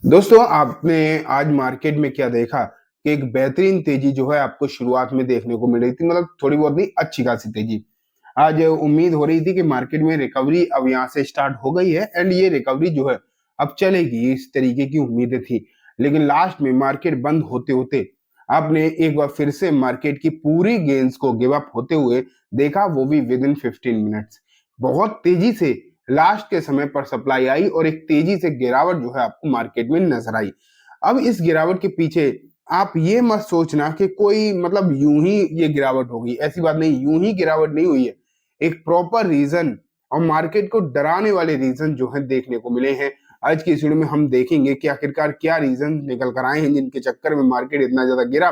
दोस्तों, आपने आज मार्केट में क्या देखा कि एक बेहतरीन तेजी जो है आपको शुरुआत में देखने को मिल रही थी, मतलब थोड़ी बहुत नहीं, अच्छी खासी तेजी। आज उम्मीद हो रही थी कि मार्केट में रिकवरी अब यहाँ से स्टार्ट हो गई है एंड ये रिकवरी जो है अब चलेगी, इस तरीके की उम्मीदें थी। लेकिन लास्ट में मार्केट बंद होते-होते आपने एक बार फिर से मार्केट की पूरी गेन्स को गिव अप होते हुए देखा, वो भी विद इन 15 मिनट्स। बहुत तेजी से लास्ट के समय पर सप्लाई आई और एक तेजी से गिरावट जो है आपको मार्केट में नजर आई। अब इस गिरावट के पीछे आप ये मत सोचना कि कोई मतलब यूं ही ये गिरावट होगी, ऐसी बात नहीं, यूं ही गिरावट नहीं हुई है। एक प्रॉपर रीजन और मार्केट को डराने वाले रीजन जो है देखने को मिले हैं। आज की इस वीडियो में हम देखेंगे कि आखिरकार क्या रीजन निकल कर आए हैं जिनके चक्कर में मार्केट इतना ज्यादा गिरा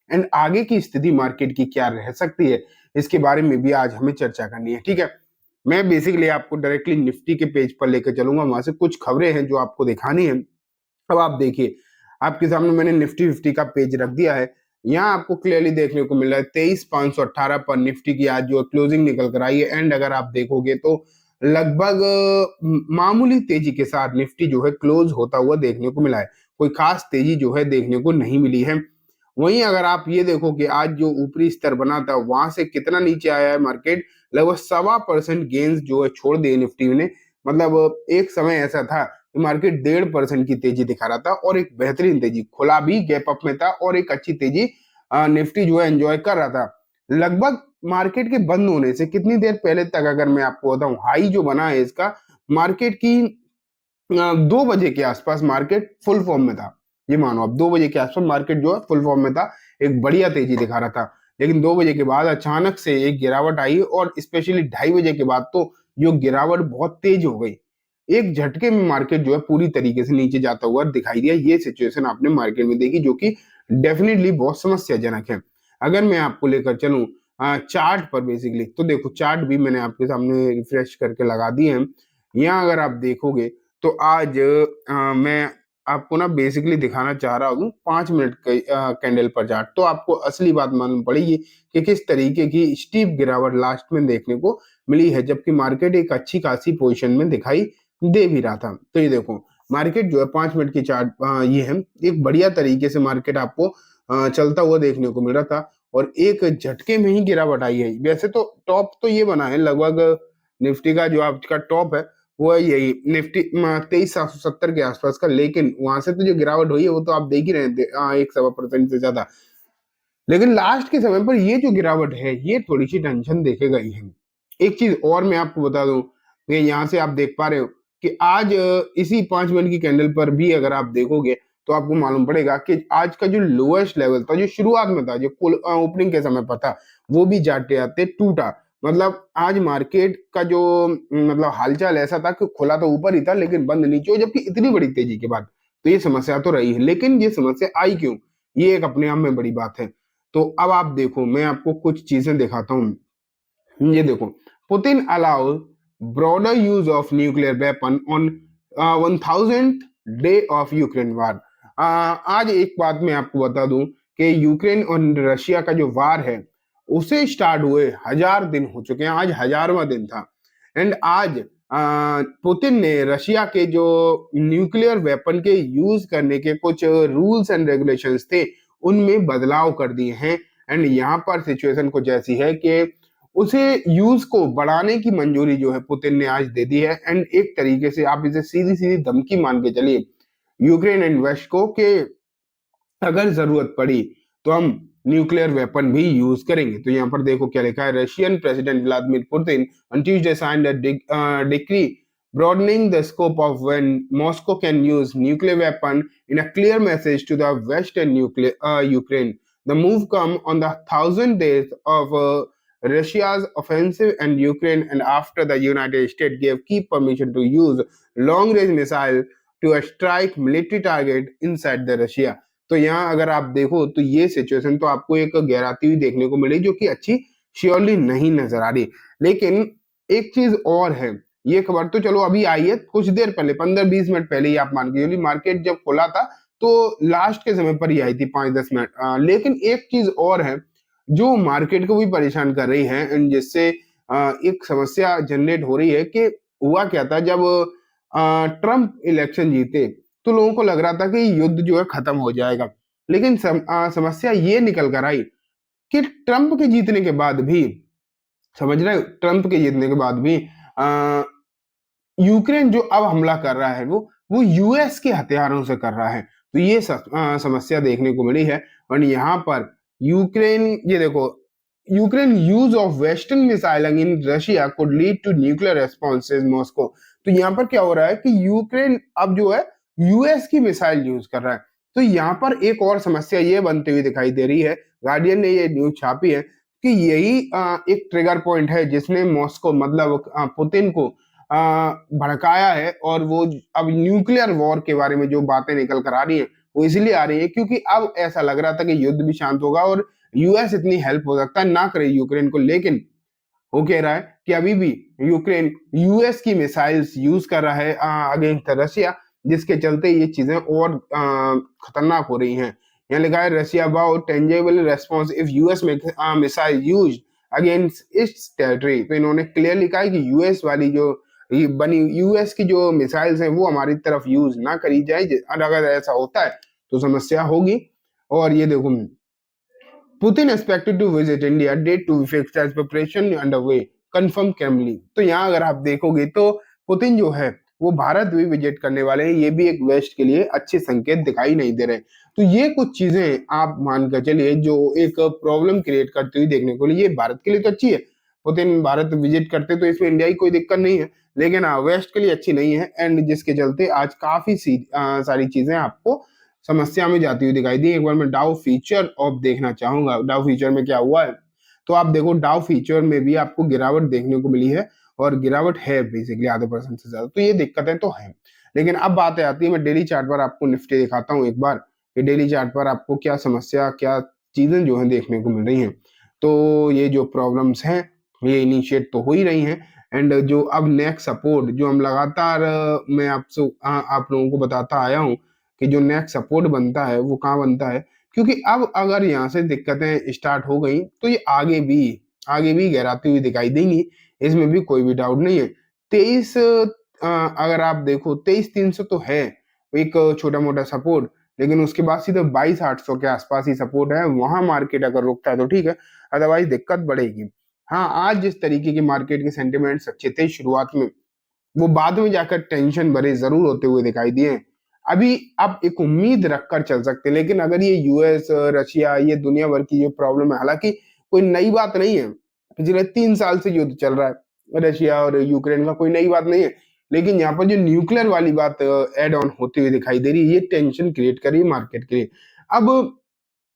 एंड आगे की स्थिति मार्केट की क्या रह सकती है, इसके बारे में भी आज हमें चर्चा करनी है। ठीक है, मैं बेसिकली आपको डायरेक्टली निफ्टी के पेज पर लेकर चलूंगा, वहां से कुछ खबरें हैं जो आपको दिखानी है। अब आप देखिए, आपके सामने मैंने निफ्टी 50 का पेज रख दिया है। यहाँ आपको क्लियरली देखने को मिल रहा है 23,518 पर निफ्टी की आज जो क्लोजिंग निकल कर आई है एंड अगर आप देखोगे तो लगभग मामूली तेजी के साथ निफ्टी जो है क्लोज होता हुआ देखने को मिला है। कोई खास तेजी जो है देखने को नहीं मिली है। वहीं अगर आप ये देखो कि आज जो ऊपरी स्तर बना था वहां से कितना नीचे आया है मार्केट, लगभग 1.25% गेंस जो है छोड़ दिए निफ्टी ने। मतलब एक समय ऐसा था कि मार्केट 1.5% की तेजी दिखा रहा था और एक बेहतरीन तेजी, खुला भी गैप अप में था और एक अच्छी तेजी निफ्टी जो है एंजॉय कर रहा था। लगभग मार्केट के बंद होने से कितनी देर पहले तक अगर मैं आपको बताऊं, हाई जो बना है इसका मार्केट की 2 बजे के आसपास मार्केट फुल फॉर्म में था। ये मानो अब 2 बजे के आसपास मार्केट जो है फुल फॉर्म में था, एक बढ़िया तेजी दिखा रहा था। लेकिन 2 बजे के बाद अचानक से एक गिरावट आई और स्पेशली 2:30 बजे के बाद तो ये गिरावट बहुत तेज हो गई। एक झटके में मार्केट जो है पूरी तरीके से नीचे जाता हुआ दिखाई दिया। ये सिचुएशन आपने मार्केट में देखी जो कि डेफिनेटली बहुत समस्याजनक है। अगर मैं आपको लेकर चलूं चार्ट पर बेसिकली, तो देखो चार्ट भी मैंने आपके सामने रिफ्रेश करके लगा दिए हैं। यहाँ अगर आप देखोगे तो आज मैं आपको ना बेसिकली दिखाना चाह रहा हूँ 5 मिनट के कैंडल पर चार्ट, तो आपको असली बात मालूम पड़ेगी कि किस तरीके की स्टीप गिरावट लास्ट में देखने को मिली है, जबकि मार्केट एक अच्छी खासी पोजीशन में दिखाई दे भी रहा था। तो ये देखो मार्केट जो है 5 मिनट की चार्ट ये है, एक बढ़िया तरीके से मार्केट आपको चलता हुआ देखने को मिल रहा था और एक झटके में ही गिरावट आई है। वैसे तो टॉप तो ये बना है लगभग, निफ्टी का जो आपका टॉप है वो है यही निफ्टी 23,770 के आसपास का, लेकिन वहां से तो जो गिरावट हुई है वो तो आप देख ही रहे थे, 1.25% से ज्यादा। लेकिन लास्ट के समय पर ये जो गिरावट है ये थोड़ी सी टेंशन देके गई है। एक चीज और मैं आपको बता दूं कि यहाँ से आप देख पा रहे हो कि आज इसी 5 मिनट की कैंडल पर भी अगर आप देखोगे तो आपको मालूम पड़ेगा कि आज का जो लोएस्ट लेवल था, जो शुरुआत में था, जो ओपनिंग के समय पर था, वो भी जाते आते टूटा। मतलब आज मार्केट का जो मतलब हालचाल ऐसा था कि खुला तो ऊपर ही था लेकिन बंद नीचे हो, जबकि इतनी बड़ी तेजी के बाद। तो ये समस्या तो रही है, लेकिन ये समस्या आई क्यों, ये एक अपने आप में बड़ी बात है। तो अब आप देखो, मैं आपको कुछ चीजें दिखाता हूँ। ये देखो, Putin allow broader use of nuclear weapon on 1000th day of Ukraine वार। आज एक बात मैं आपको बता दूं कि यूक्रेन और रशिया का जो वार है उसे स्टार्ट हुए 1000 दिन हो चुके हैं, आज 1000वां दिन था। एंड आज पुतिन ने रशिया के जो न्यूक्लियर वेपन के यूज करने के कुछ रूल्स एंड रेगुलेशंस थे उनमें बदलाव कर दिए हैं। एंड यहाँ पर सिचुएशन कुछ ऐसी है कि उसे यूज को बढ़ाने की मंजूरी जो है पुतिन ने आज दे दी है। एंड एक तरीके से आप इसे सीधी सीधी धमकी मान के चलिए यूक्रेन एंड वेस्ट को कि अगर जरूरत पड़ी तो हम न्यूक्लियर वेपन भी यूज करेंगे। तो यहाँ पर देखो क्या लिखा है, Russian president Vladimir Putin on Tuesday signed a decree broadening the scope of when Moscow can use nuclear weapon in a clear message to the western Ukraine. The move come on the 1,000 days of Russia's offensive and Ukraine and after the United States gave key permission to use long-range missile to strike military target inside the Russia. तो यहाँ अगर आप देखो तो ये situation तो आपको एक गहराती हुई देखने को मिली जो कि अच्छी श्योरली नहीं नजर आ रही। लेकिन एक चीज और है, ये खबर तो चलो अभी आई है, कुछ देर पहले 15-20 मिनट पहले ही आप मान के चलिए, मार्केट जब खुला था तो लास्ट के समय पर ही आई थी 5-10 मिनट। लेकिन एक चीज और है जो मार्केट को भी परेशान कर रही है एंड जिससे एक समस्या जनरेट हो रही है कि हुआ क्या था जब ट्रम्प इलेक्शन जीते तो लोगों को लग रहा था कि युद्ध जो है खत्म हो जाएगा। लेकिन समस्या ये निकल कर आई कि ट्रंप के जीतने के बाद भी, समझ रहे हो, ट्रंप के जीतने के बाद भी आ, यूक्रेन जो अब हमला कर रहा है वो यूएस के हथियारों से कर रहा है। तो ये समस्या देखने को मिली है। और यहाँ पर यूक्रेन, ये देखो, Ukraine use of western missile in Russia could lead to nuclear responses Moscow. तो यहाँ पर क्या हो रहा है कि यूक्रेन अब जो है यूएस की मिसाइल यूज कर रहा है। तो यहाँ पर एक और समस्या ये बनती हुई दिखाई दे रही है, गार्डियन ने ये न्यूज छापी है कि यही एक ट्रिगर पॉइंट है जिसने मॉस्को मतलब पुतिन को भड़काया है। और वो अब न्यूक्लियर वॉर के बारे में जो बातें निकल कर आ रही है वो इसलिए आ रही है क्योंकि अब ऐसा लग रहा था कि युद्ध भी शांत होगा और यूएस इतनी हेल्प हो सकता है ना करे यूक्रेन को। लेकिन वो कह रहा है कि अभी भी यूक्रेन यूएस की मिसाइल्स यूज कर रहा है अगेंस्ट रशिया, जिसके चलते ये चीजें और खतरनाक हो रही हैं। यहाँ लिखा है Russia about tangible response if US missile use against it's territory. तो इन्होंने क्लियर लिखा है कि यूएस वाली जो ये बनी यूएस की जो मिसाइल्स हैं वो हमारी तरफ यूज ना करी जाए। अगर ऐसा होता है तो समस्या होगी। और ये देखो, Putin expected to visit India, date to be fixed as preparation underway, confirm Kremlin. तो यहाँ अगर आप देखोगे तो पुतिन जो है वो भारत भी विजिट करने वाले हैं। ये भी एक वेस्ट के लिए अच्छे संकेत दिखाई नहीं दे रहे। तो ये कुछ चीजें आप मान कर चलिए जो एक प्रॉब्लम क्रिएट करती हुई देखने को लिए। ये भारत के लिए तो अच्छी है, पुतिन भारत विजिट करते तो इसमें इंडिया की कोई दिक्कत नहीं है, लेकिन वेस्ट के लिए अच्छी नहीं है। एंड जिसके चलते आज काफी सारी चीजें आपको समस्या में जाती हुई दिखाई दी। एक बार मैं डाउ फीचर ऑफ देखना चाहूंगा, डाउ फीचर में क्या हुआ है। तो आप देखो डाउ फीचर में भी आपको गिरावट देखने को मिली है, और गिरावट है बेसिकली ½ % से ज्यादा। तो ये दिक्कतें तो है। लेकिन अब बात आती है, मैं डेली चार्ट पर आपको निफ्टी दिखाता हूँ एक बार कि डेली चार्ट पर आपको क्या समस्या, क्या चीजें जो है देखने को मिल रही हैं। तो ये जो प्रॉब्लम्स हैं ये इनिशिएट तो हो ही रही हैं। एंड जो अब नेक्स्ट सपोर्ट जो हम लगातार मैं आपसे आप लोगों को बताता आया हूँ कि जो नेक्स्ट सपोर्ट बनता है वो कहाँ बनता है, क्योंकि अब अगर यहाँ से दिक्कतें स्टार्ट हो गई तो ये आगे भी गहराती हुई दिखाई देंगी, इसमें भी कोई भी डाउट नहीं है। 23 अगर आप देखो 23,300 तो है एक छोटा मोटा सपोर्ट, लेकिन उसके बाद सीधे 22,800 के आसपास ही सपोर्ट है। वहां मार्केट अगर रुकता है तो ठीक है, अदरवाइज दिक्कत बढ़ेगी। हाँ, आज जिस तरीके के मार्केट के सेंटिमेंट्स अच्छे थे शुरुआत में, वो बाद में जाकर टेंशन भरे जरूर होते हुए दिखाई दिए। अभी आप एक उम्मीद रखकर चल सकते हैं, लेकिन अगर ये यूएस रशिया ये दुनिया भर की जो प्रॉब्लम है, हालांकि कोई नई बात नहीं है, पिछले 3 साल से युद्ध चल रहा है रशिया और यूक्रेन का, कोई नई बात नहीं है। लेकिन यहाँ पर जो न्यूक्लियर वाली बात एड ऑन होती हुई दिखाई दे रही है, ये टेंशन क्रिएट कर रही है मार्केट के लिए। अब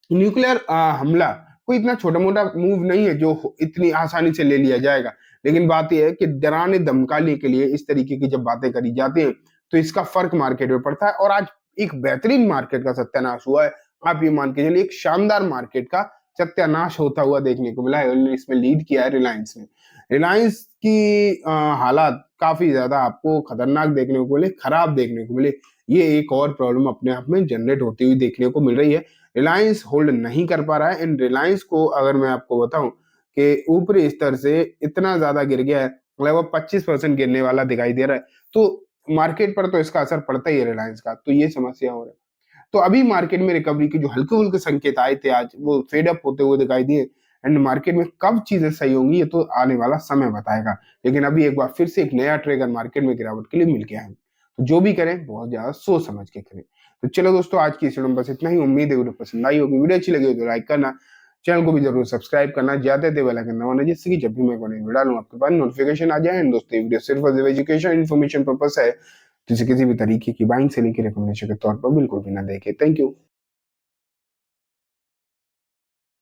न्यूक्लियर हमला कोई इतना छोटा मोटा मूव नहीं है जो इतनी आसानी से ले लिया जाएगा। लेकिन बात यह है कि डराने धमकाने के लिए इस तरीके की जब बातें करी जाती हैं तो इसका फर्क मार्केट में पड़ता है। और आज एक बेहतरीन मार्केट का सत्यानाश हुआ है। आप ये मान के चलिए एक शानदार मार्केट का सत्यानाश होता हुआ देखने को मिला है। इसमें लीड किया है रिलायंस ने। रिलायंस की हालात काफी ज्यादा आपको खतरनाक देखने को मिले, खराब देखने को मिले। ये एक और प्रॉब्लम अपने आप में जनरेट होती हुई देखने को मिल रही है। रिलायंस होल्ड नहीं कर पा रहा है। इन रिलायंस को अगर मैं आपको बताऊं कि ऊपरी स्तर से इतना ज्यादा गिर गया है, लगभग 25% गिरने वाला दिखाई दे रहा है। तो मार्केट पर तो इसका असर पड़ता ही है रिलायंस का। तो ये समस्या हो रहा है। तो अभी मार्केट में रिकवरी के जो हल्के फुल्के संकेत आए थे आज, वो फेड अप होते हुए दिखाई दिए। एंड मार्केट में कब चीजें सही होंगी ये तो आने वाला समय बताएगा। लेकिन अभी एक बार फिर से एक नया ट्रिगर मार्केट में गिरावट के लिए मिल गया है। तो जो भी करें बहुत ज्यादा सोच समझ के करें। तो चलो दोस्तों, आज की इस वीडियो में बस इतना ही। उम्मीद है वीडियो पसंद आई होगी। वीडियो अच्छी लगी हो तो लाइक करना, चैनल को भी जरूर सब्सक्राइब करना, ज्यादा बेल आइकन दबाना, जिससे कि जब भी मैं कोई वीडियो डालूं आपके पास नोटिफिकेशन आ जाए। दोस्तों, ये वीडियो सिर्फ एजुकेशन इन्फॉर्मेशन पर्पस है, किसी भी तरीके की बाइंग सेलिंग की रिकमेंडेशन के तौर पर बिल्कुल भी ना देखें। Thank you.